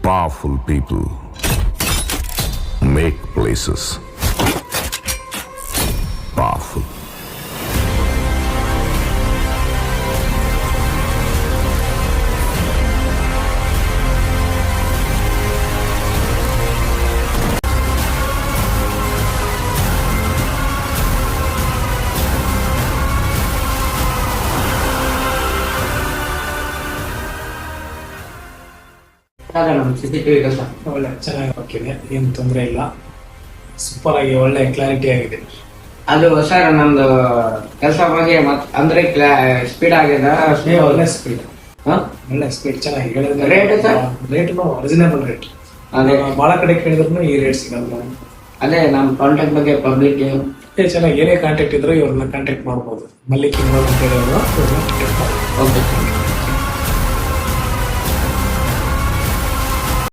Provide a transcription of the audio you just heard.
Powerful people make places powerful. ನಮ್ಮ CCTV ಕೆಲಸ ಒಳ್ಳೆ ಚೆನ್ನಾಗಿ ಹಾಕಿದೆ, ಏನು ತೊಂದರೆ ಇಲ್ಲ, ಸೂಪರ್ ಆಗಿ ಒಳ್ಳೆ ಕ್ಲಾರಿಟಿ ಆಗಿದೆ. ಅದು ಸರ್ ನಮ್ದು ಕೆಲಸ ಬಗ್ಗೆ ಅಂದ್ರೆ ಸ್ಪೀಡ್ ಆಗಿದೆ. ಒಳ್ಳೆ ಸ್ಪೀಡ್, ಒಳ್ಳೆ ಸ್ಪೀಡ್, ಚೆನ್ನಾಗಿ ಹೇಳಿದ್ರೆ. Rate sir? ರೇಟ್ನು ರೀಸನೇಬಲ್ ರೇಟ್. ಅದೇ ಬಹಳ ಕಡೆ ಕೇಳಿದ್ರು ಈ ರೇಟ್ ಸಿಗಲ್ಲ. ಅದೇ ನಮ್ಮ ಕಾಂಟ್ಯಾಕ್ಟ್ ಬಗ್ಗೆ ಪಬ್ಲಿಕ್ ಚೆನ್ನಾಗಿ ಏನೇ ಕಾಂಟ್ಯಾಕ್ಟ್ ಇದ್ರು ಇವ್ರನ್ನ ಕಾಂಟ್ಯಾಕ್ಟ್ ಮಾಡ್ಬೋದು. ಮಲ್ಲಿಕ್ ಅಂತ ಹೇಳೋರು. ಓಕೆ.